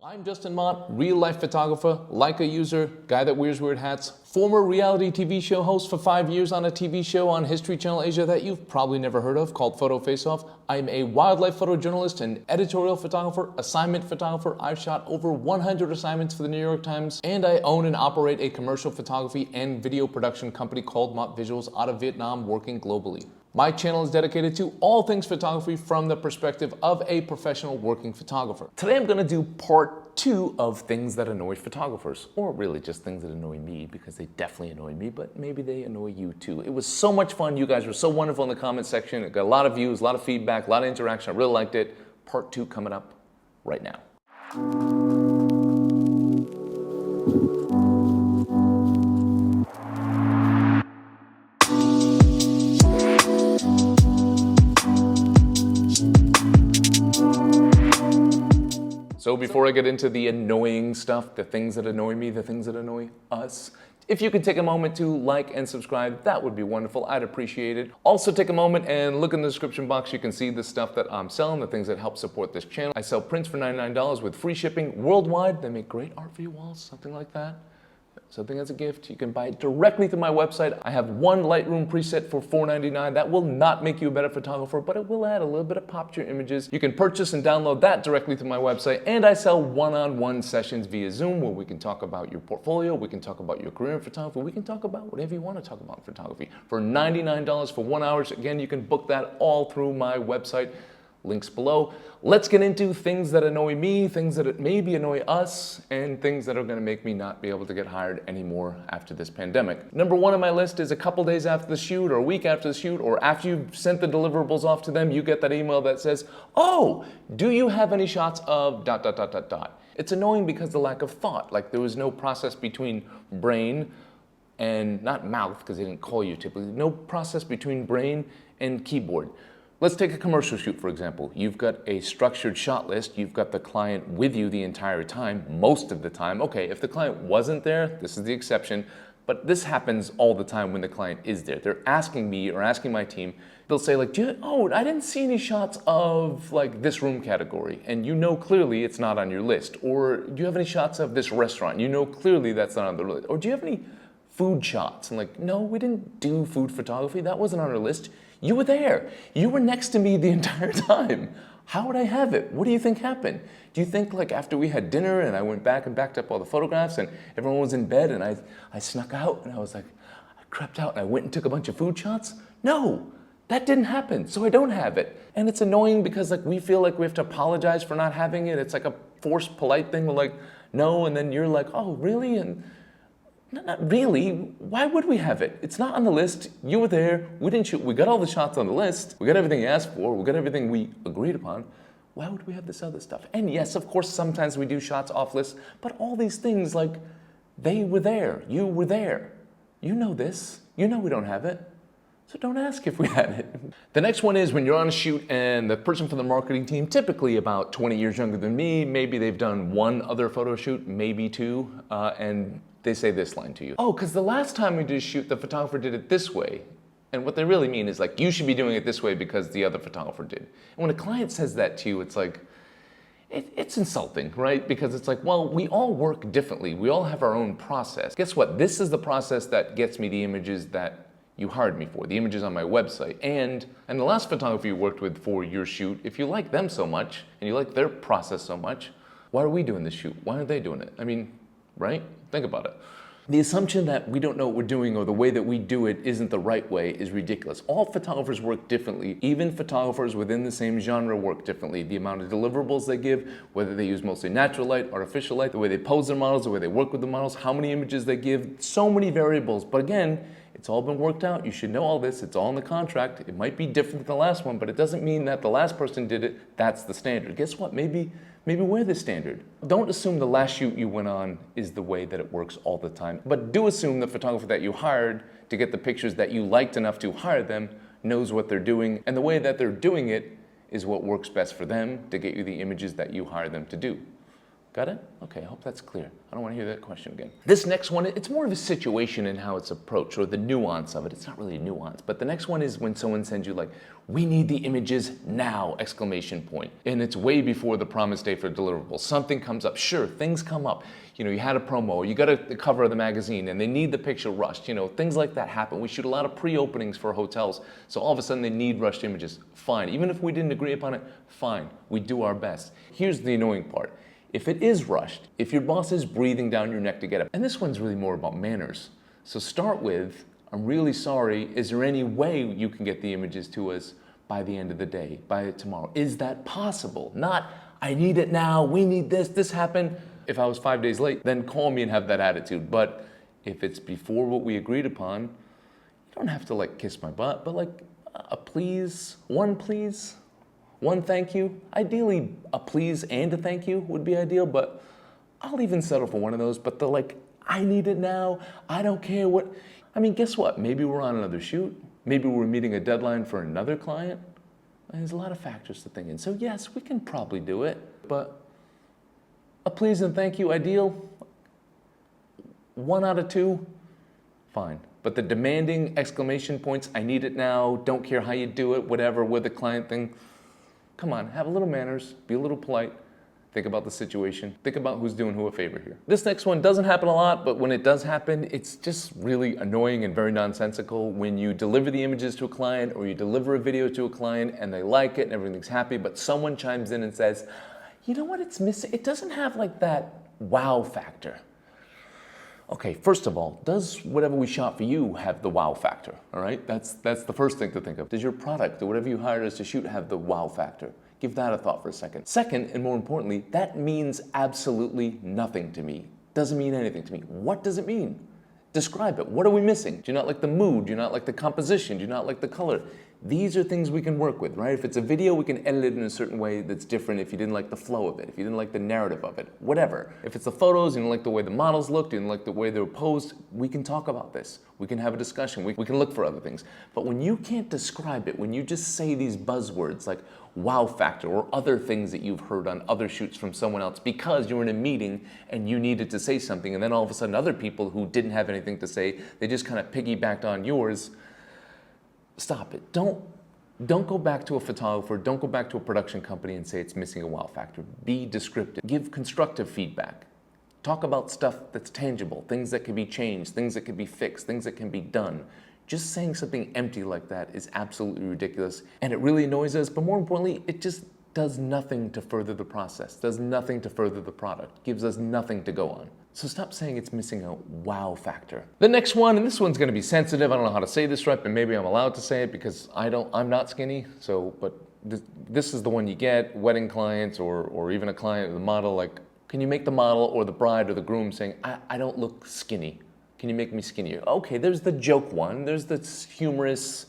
I'm Justin Mott, real-life photographer, Leica user, guy that wears weird hats, former reality TV show host for 5 years on a TV show on History Channel Asia that you've probably never heard of called Photo Face Off. I'm a wildlife photojournalist and editorial photographer, assignment photographer. I've shot over 100 assignments for the New York Times, and I own and operate a commercial photography and video production company called Mott Visuals out of Vietnam, working globally. My channel is dedicated to all things photography from the perspective of a professional working photographer. Today I'm gonna do part 2 of things that annoy photographers, or really just things that annoy me, because they definitely annoy me, but maybe they annoy you too. It was so much fun. You guys were so wonderful in the comment section. It got a lot of views, a lot of feedback, a lot of interaction. I really liked it. Part 2 coming up right now. So before I get into the annoying stuff, the things that annoy me, the things that annoy us, if you could take a moment to like and subscribe, that would be wonderful. I'd appreciate it. Also take a moment and look in the description box. You can see the stuff that I'm selling, the things that help support this channel. I sell prints for $99 with free shipping worldwide. They make great art for your walls, something like that. Something as a gift. You can buy it directly through my website. I have one Lightroom preset for $4.99. That will not make you a better photographer, but it will add a little bit of pop to your images. You can purchase and download that directly through my website. And I sell one-on-one sessions via Zoom where we can talk about your portfolio, we can talk about your career in photography, we can talk about whatever you want to talk about in photography. For $99 for 1 hour. Again, you can book that all through my website. Links below. Let's get into things that annoy me, things that maybe annoy us, and things that are gonna make me not be able to get hired anymore after this pandemic. Number 1 on my list is a couple days after the shoot, or a week after the shoot, or after you've sent the deliverables off to them, you get that email that says, "Oh, do you have any shots of ... It's annoying because the lack of thought, like there was no process between brain and, not mouth, because they didn't call you typically, no process between brain and keyboard. Let's take a commercial shoot, for example. You've got a structured shot list. You've got the client with you the entire time, most of the time. Okay, if the client wasn't there, this is the exception, but this happens all the time when the client is there. They're asking me or asking my team, they'll say like, I didn't see any shots of like this room category. And you know clearly it's not on your list. Or do you have any shots of this restaurant? You know clearly that's not on the list. Or do you have any food shots? And like, no, we didn't do food photography. That wasn't on our list. You were there. You were next to me the entire time. How would I have it? What do you think happened? Do you think like after we had dinner and I went back and backed up all the photographs and everyone was in bed and I snuck out and I was like, I crept out and I went and took a bunch of food shots? No, that didn't happen, so I don't have it. And it's annoying because like we feel like we have to apologize for not having it. It's like a forced polite thing. We're like, no, and then you're like, oh, really? And not really. Why would we have it? It's not on the list. You were there. We didn't shoot. We got all the shots on the list. We got everything you asked for. We got everything we agreed upon. Why would we have this other stuff? And yes, of course, sometimes we do shots off list, but all these things like they were there. You were there. You know this. You know we don't have it. So don't ask if we had it. The next one is when you're on a shoot and the person from the marketing team, typically about 20 years younger than me, maybe they've done one other photo shoot, maybe 2, and they say this line to you. Oh, because the last time we did a shoot, the photographer did it this way. And what they really mean is like, you should be doing it this way because the other photographer did. And when a client says that to you, it's like, it's insulting, right? Because it's like, well, we all work differently. We all have our own process. Guess what? This is the process that gets me the images that you hired me for, the images on my website. And the last photographer you worked with for your shoot, if you like them so much and you like their process so much, why are we doing this shoot? Why aren't they doing it? I mean, right? Think about it. The assumption that we don't know what we're doing or the way that we do it isn't the right way is ridiculous. All photographers work differently. Even photographers within the same genre work differently. The amount of deliverables they give, whether they use mostly natural light, artificial light, the way they pose their models, the way they work with the models, how many images they give, so many variables. But again, it's all been worked out. You should know all this. It's all in the contract. It might be different than the last one, but it doesn't mean that the last person did it. That's the standard. Guess what? Maybe we're the standard. Don't assume the last shoot you went on is the way that it works all the time. But do assume the photographer that you hired to get the pictures that you liked enough to hire them knows what they're doing. And the way that they're doing it is what works best for them to get you the images that you hire them to do. Got it? Okay, I hope that's clear. I don't want to hear that question again. This next one, it's more of a situation in how it's approached, or the nuance of it. It's not really a nuance, but the next one is when someone sends you like, we need the images now, exclamation point. And it's way before the promised date for deliverables. Something comes up. Sure, things come up. You know, you had a promo, you got the cover of the magazine, and they need the picture rushed. You know, things like that happen. We shoot a lot of pre-openings for hotels, so all of a sudden they need rushed images. Fine. Even if we didn't agree upon it, fine. We do our best. Here's the annoying part. If it is rushed, if your boss is breathing down your neck to get it, and this one's really more about manners. So start with, I'm really sorry, is there any way you can get the images to us by the end of the day, by tomorrow? Is that possible? Not, I need it now, we need this happened. If I was 5 days late, then call me and have that attitude. But if it's before what we agreed upon, you don't have to like kiss my butt, but like a please, one thank you. Ideally, a please and a thank you would be ideal, but I'll even settle for one of those. But the like, I need it now, I don't care what. I mean, guess what? Maybe we're on another shoot. Maybe we're meeting a deadline for another client. There's a lot of factors to think in. So yes, we can probably do it, but a please and thank you ideal. 1 out of 2, fine. But the demanding exclamation points, I need it now, don't care how you do it, whatever, with the client thing. Come on, have a little manners, be a little polite, think about the situation, think about who's doing who a favor here. This next one doesn't happen a lot, but when it does happen, it's just really annoying and very nonsensical when you deliver the images to a client or you deliver a video to a client and they like it and everything's happy, but someone chimes in and says, you know what it's missing? It doesn't have like that wow factor. Okay, first of all, does whatever we shot for you have the wow factor, all right? That's the first thing to think of. Does your product or whatever you hired us to shoot have the wow factor? Give that a thought for a second. Second, and more importantly, that means absolutely nothing to me. Doesn't mean anything to me. What does it mean? Describe it. What are we missing? Do you not like the mood? Do you not like the composition? Do you not like the color? These are things we can work with, right? If it's a video, we can edit it in a certain way that's different if you didn't like the flow of it, if you didn't like the narrative of it, whatever. If it's the photos, you didn't like the way the models looked, you didn't like the way they were posed, we can talk about this. We can have a discussion. We can look for other things. But when you can't describe it, when you just say these buzzwords like wow factor or other things that you've heard on other shoots from someone else because you're in a meeting and you needed to say something, and then all of a sudden other people who didn't have anything to say, they just kind of piggybacked on yours, stop it. Don't go back to a photographer, don't go back to a production company and say it's missing a wow factor. Be descriptive. Give constructive feedback. Talk about stuff that's tangible, things that can be changed, things that can be fixed, things that can be done. Just saying something empty like that is absolutely ridiculous, and it really annoys us, but more importantly, it just does nothing to further the process, does nothing to further the product, gives us nothing to go on. So stop saying it's missing a wow factor. The next one, and this one's gonna be sensitive, I don't know how to say this right, but maybe I'm allowed to say it because I'm not skinny, but this is the one you get, wedding clients or even a client, the model, like, can you make the model or the bride or the groom saying, I don't look skinny. Can you make me skinnier? Okay, there's the joke one, there's the humorous,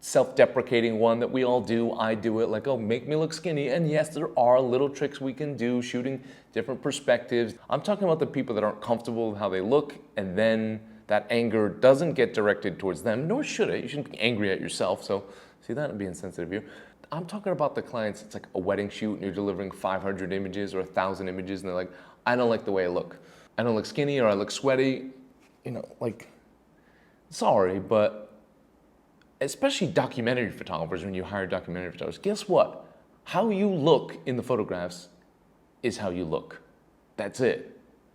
self-deprecating one that we all do. I do it like, oh, make me look skinny. And yes, there are little tricks we can do, shooting different perspectives. I'm talking about the people that aren't comfortable with how they look, and then that anger doesn't get directed towards them, nor should it. You shouldn't be angry at yourself. So see that and being sensitive here. I'm talking about the clients, it's like a wedding shoot and you're delivering 500 images or 1,000 images and they're like, I don't like the way I look. I don't look skinny or I look sweaty. You know, like, sorry, but especially documentary photographers, when you hire documentary photographers, guess what? How you look in the photographs is how you look. That's it.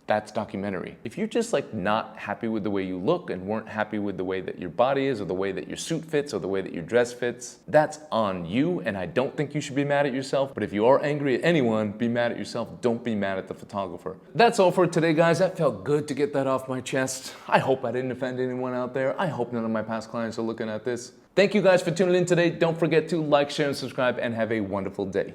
That's documentary. If you're just like not happy with the way you look and weren't happy with the way that your body is or the way that your suit fits or the way that your dress fits, that's on you, and I don't think you should be mad at yourself. But if you are angry at anyone, be mad at yourself. Don't be mad at the photographer. That's all for today, guys. That felt good to get that off my chest. I hope I didn't offend anyone out there. I hope none of my past clients are looking at this. Thank you guys for tuning in today. Don't forget to like, share, and subscribe, and have a wonderful day.